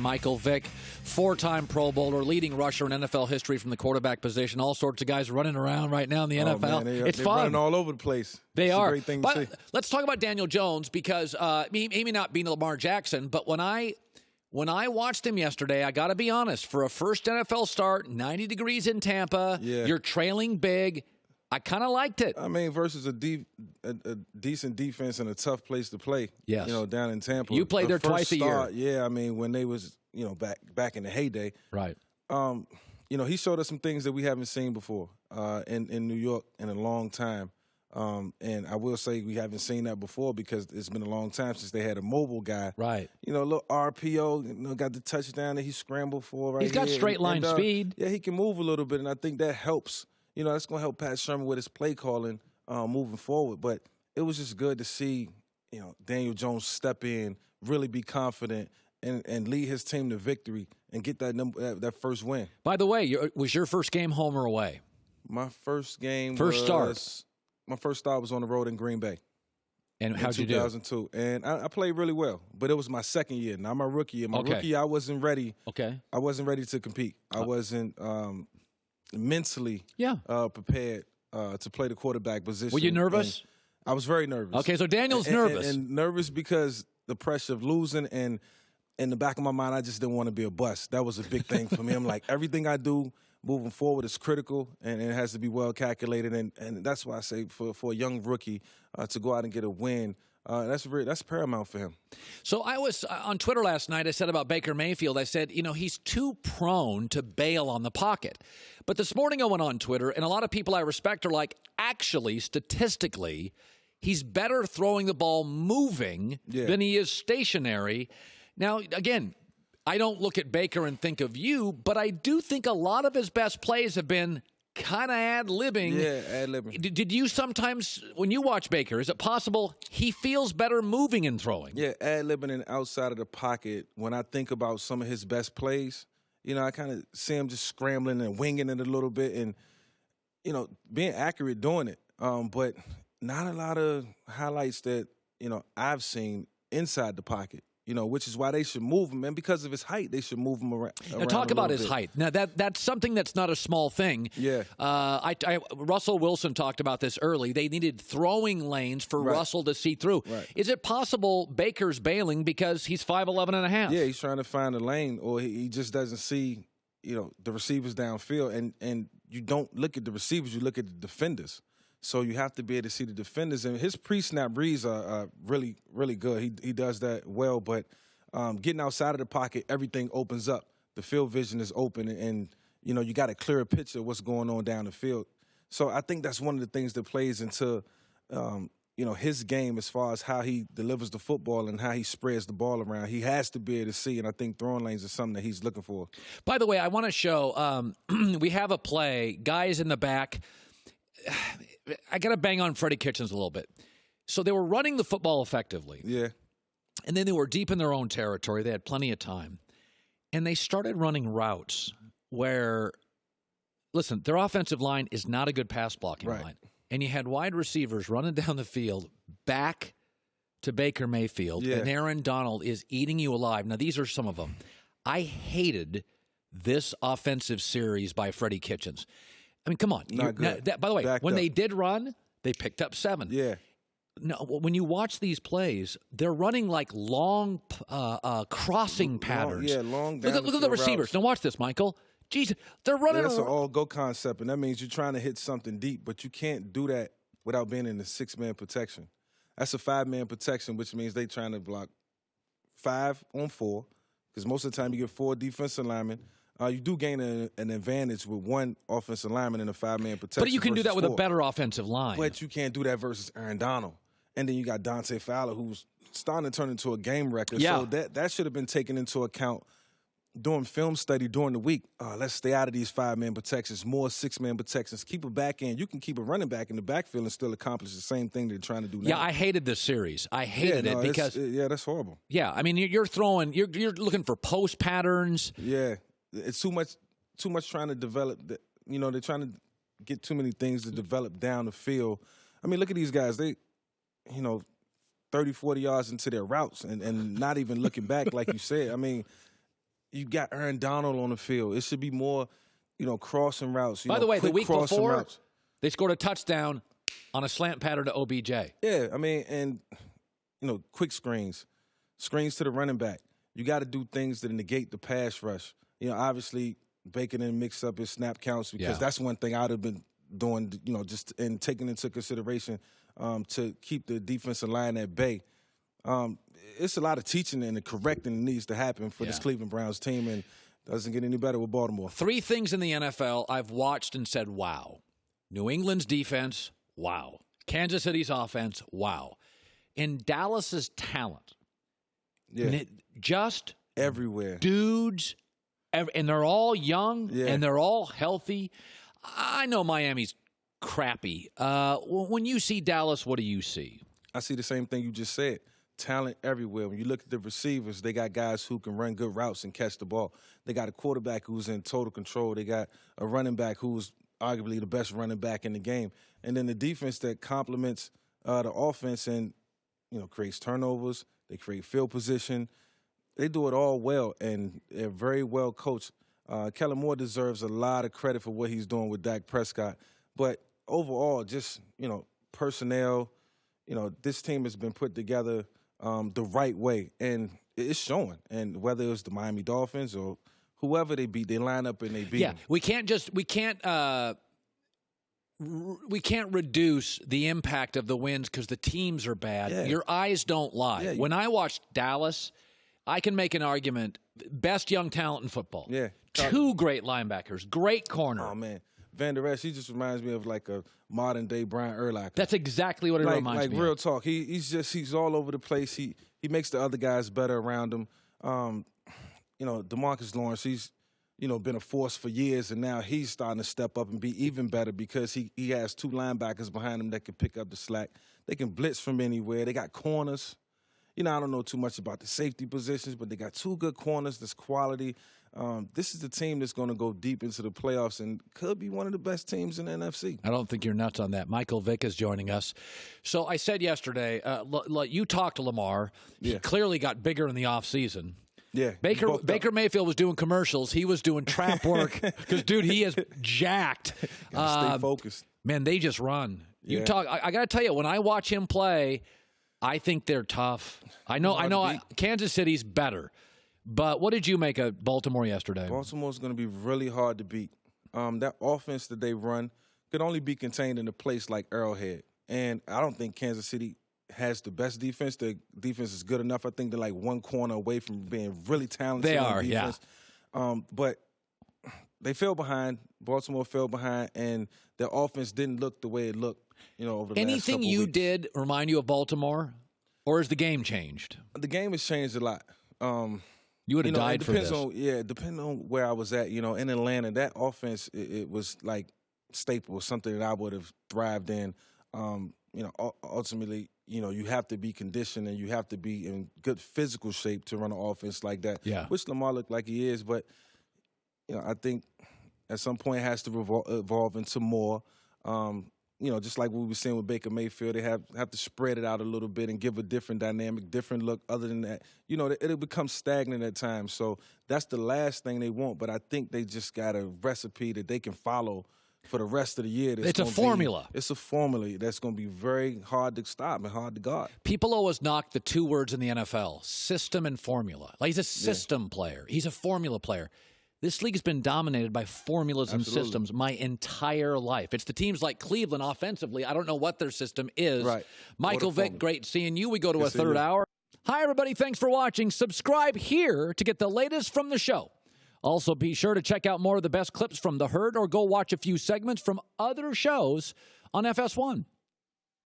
Michael Vick, four-time Pro Bowler, leading rusher in NFL history from the quarterback position. All sorts of guys running around right now in the NFL. Man, it's they're fun. Running all over the place. They it's are. A great thing to see. Let's talk about Daniel Jones because he may not be Lamar Jackson, but when I watched him yesterday, I got to be honest, for a first NFL start, 90 degrees in Tampa, you're trailing big. I kind of liked it. I mean, versus a decent defense and a tough place to play. Yes. Down in Tampa. You played there twice a year. Yeah, I mean, when they was, back in the heyday. Right. He showed us some things that we haven't seen before in New York in a long time. And I will say we haven't seen that before because it's been a long time since they had a mobile guy. Right. A little RPO, got the touchdown that he scrambled for right He's got here. straight line speed. Yeah, he can move a little bit, and I think that helps. That's going to help Pat Sherman with his play calling moving forward. But it was just good to see, Daniel Jones step in, really be confident, and lead his team to victory and get that first win. By the way, was your first game home or away? My first game start. My first start was on the road in Green Bay. And how'd you do? 2002. And I played really well. But it was my second year, not my rookie year. My rookie year, I wasn't ready. Okay. I wasn't ready to compete. I wasn't mentally prepared to play the quarterback position. Were you nervous? And I was very nervous. Okay, so Daniel's nervous. And nervous because the pressure of losing, and in the back of my mind, I just didn't want to be a bust. That was a big thing for me. I'm like, everything I do moving forward is critical, and it has to be well calculated. And that's why I say for a young rookie to go out and get a win, that's paramount for him. So I was on Twitter last night. I said about Baker Mayfield, I said, he's too prone to bail on the pocket. But this morning I went on Twitter, and a lot of people I respect are like, actually, statistically, he's better throwing the ball moving than he is stationary. Now, again, I don't look at Baker and think of you, but I do think a lot of his best plays have been kind of ad-libbing. Yeah, ad-libbing. Did you sometimes, when you watch Baker, is it possible he feels better moving and throwing? Yeah, ad-libbing and outside of the pocket. When I think about some of his best plays, I kind of see him just scrambling and winging it a little bit and, being accurate doing it. But not a lot of highlights that, I've seen inside the pocket. Which is why they should move him. And because of his height, they should move him around. Now, talk about his height. Now, that's something that's not a small thing. Yeah. Russell Wilson talked about this early. They needed throwing lanes for Russell to see through. Right. Is it possible Baker's bailing because he's 5'11 and a half? Yeah, he's trying to find a lane, or he just doesn't see, the receivers downfield. And you don't look at the receivers, you look at the defenders. So you have to be able to see the defenders. And his pre-snap reads are really, really good. He does that well. But getting outside of the pocket, everything opens up. The field vision is open. And you got a clearer picture of what's going on down the field. So I think that's one of the things that plays into, his game as far as how he delivers the football and how he spreads the ball around. He has to be able to see. And I think throwing lanes is something that he's looking for. By the way, I want to show we have a play. Guys in the back. I got to bang on Freddie Kitchens a little bit. So they were running the football effectively. Yeah. And then they were deep in their own territory. They had plenty of time. And they started running routes where, listen, their offensive line is not a good pass blocking line. And you had wide receivers running down the field back to Baker Mayfield. And Aaron Donald is eating you alive. Now, these are some of them. I hated this offensive series by Freddie Kitchens. I mean, come on. Not good. By the way, Backed when up. they did run, they picked up 7. Yeah. No, when you watch these plays, they're running like long crossing patterns. Long Look at the receivers. routes. Now watch this, Michael. Jeez, they're running. That's an all-go concept, and that means you're trying to hit something deep, but you can't do that without being in the 6-man protection. That's a 5-man protection, which means they're trying to block 5 on 4, because most of the time you get 4 defensive linemen. You do gain an advantage with 1 offensive lineman in a 5-man protection. But you can do that with 4. a better offensive line. But you can't do that versus Aaron Donald. And then you got Dante Fowler, who's starting to turn into a game record. Yeah. So that should have been taken into account doing film study during the week. Let's stay out of these 5-man protections, more 6-man protections. Keep a back end. You can keep a running back in the backfield and still accomplish the same thing they're trying to do now. Yeah, I hated this series. I hated it because that's horrible. Yeah, I mean you're you're looking for post patterns. Yeah, it's too much trying to develop. They're trying to get too many things to develop down the field. I mean, look at these guys. They, 30, 40 yards into their routes and not even looking back, like you said. I mean, you got Aaron Donald on the field. It should be more, crossing routes. By the way, the week before, routes. They scored a touchdown on a slant pattern to OBJ. Yeah, I mean, and, quick screens to the running back. You got to do things that negate the pass rush. Obviously, Baker didn't mix up his snap counts because that's one thing I would have been doing, just and taking into consideration to keep the defensive line at bay. It's a lot of teaching and correcting that needs to happen for this Cleveland Browns team, and doesn't get any better with Baltimore. 3 things in the NFL I've watched and said, wow. New England's defense, wow. Kansas City's offense, wow. And Dallas's talent. Yeah. Just everywhere. Dudes, and they're all young, and they're all healthy. I know Miami's crappy. When you see Dallas, what do you see? I see the same thing you just said. Talent everywhere. When you look at the receivers, they got guys who can run good routes and catch the ball. They got a quarterback who's in total control. They got a running back who's arguably the best running back in the game. And then the defense that complements the offense and, creates turnovers. They create field position. They do it all well, and they're very well coached. Kellen Moore deserves a lot of credit for what he's doing with Dak Prescott. But overall, just, personnel, this team has been put together the right way, and it's showing. And whether it was the Miami Dolphins or whoever they beat, they line up and they beat them. We can't reduce the impact of the wins because the teams are bad. Yeah. Your eyes don't lie. Yeah, when I watched Dallas, I can make an argument. Best young talent in football. Yeah. 2 great linebackers. Great corner. Oh, man. Van Der Esch, he just reminds me of like a modern-day Brian Urlacher. That's exactly what it reminds me of. Like real talk. He's all over the place. He makes the other guys better around him. DeMarcus Lawrence, he's been a force for years, and now he's starting to step up and be even better because he has 2 linebackers behind him that can pick up the slack. They can blitz from anywhere. They got corners. I don't know too much about the safety positions, but they got 2 good corners. That's quality. This is the team that's going to go deep into the playoffs and could be one of the best teams in the NFC. I don't think you're nuts on that. Michael Vick is joining us. So I said yesterday, you talked to Lamar. He clearly got bigger in the offseason. Yeah. Baker Mayfield was doing commercials. He was doing trap work because, dude, he is jacked. Stay focused. Man, they just run. Yeah. I got to tell you, when I watch him play, I think they're tough. I know Kansas City's better. But what did you make of Baltimore yesterday? Baltimore's going to be really hard to beat. That offense that they run could only be contained in a place like Arrowhead. And I don't think Kansas City has the best defense. The defense is good enough. I think they're like 1 corner away from being really talented. They on are, defense. But they fell behind. Baltimore fell behind, and their offense didn't look the way it looked, over the last Anything couple you weeks. did remind you of Baltimore, or has the game changed? The game has changed a lot. You would have died for this. Depending on where I was at, in Atlanta, that offense, it was like staple, something that I would have thrived in. Ultimately, you have to be conditioned and you have to be in good physical shape to run an offense like that, which Lamar looked like he is. But, I think at some point it has to evolve into more. Just like what we were saying with Baker Mayfield, they have to spread it out a little bit and give a different dynamic, different look. Other than that, it'll become stagnant at times. So that's the last thing they want. But I think they just got a recipe that they can follow for the rest of the year. It's a formula. It's a formula that's going to be very hard to stop and hard to guard. People always knock the 2 words in the NFL, system and formula. Like, he's a system player. He's a formula player. This league has been dominated by formulas and systems my entire life. It's the teams like Cleveland offensively. I don't know what their system is. Right. Michael Vick, great seeing you. We go to a third hour. Hi, everybody. Thanks for watching. Subscribe here to get the latest from the show. Also, be sure to check out more of the best clips from The Herd or go watch a few segments from other shows on FS1.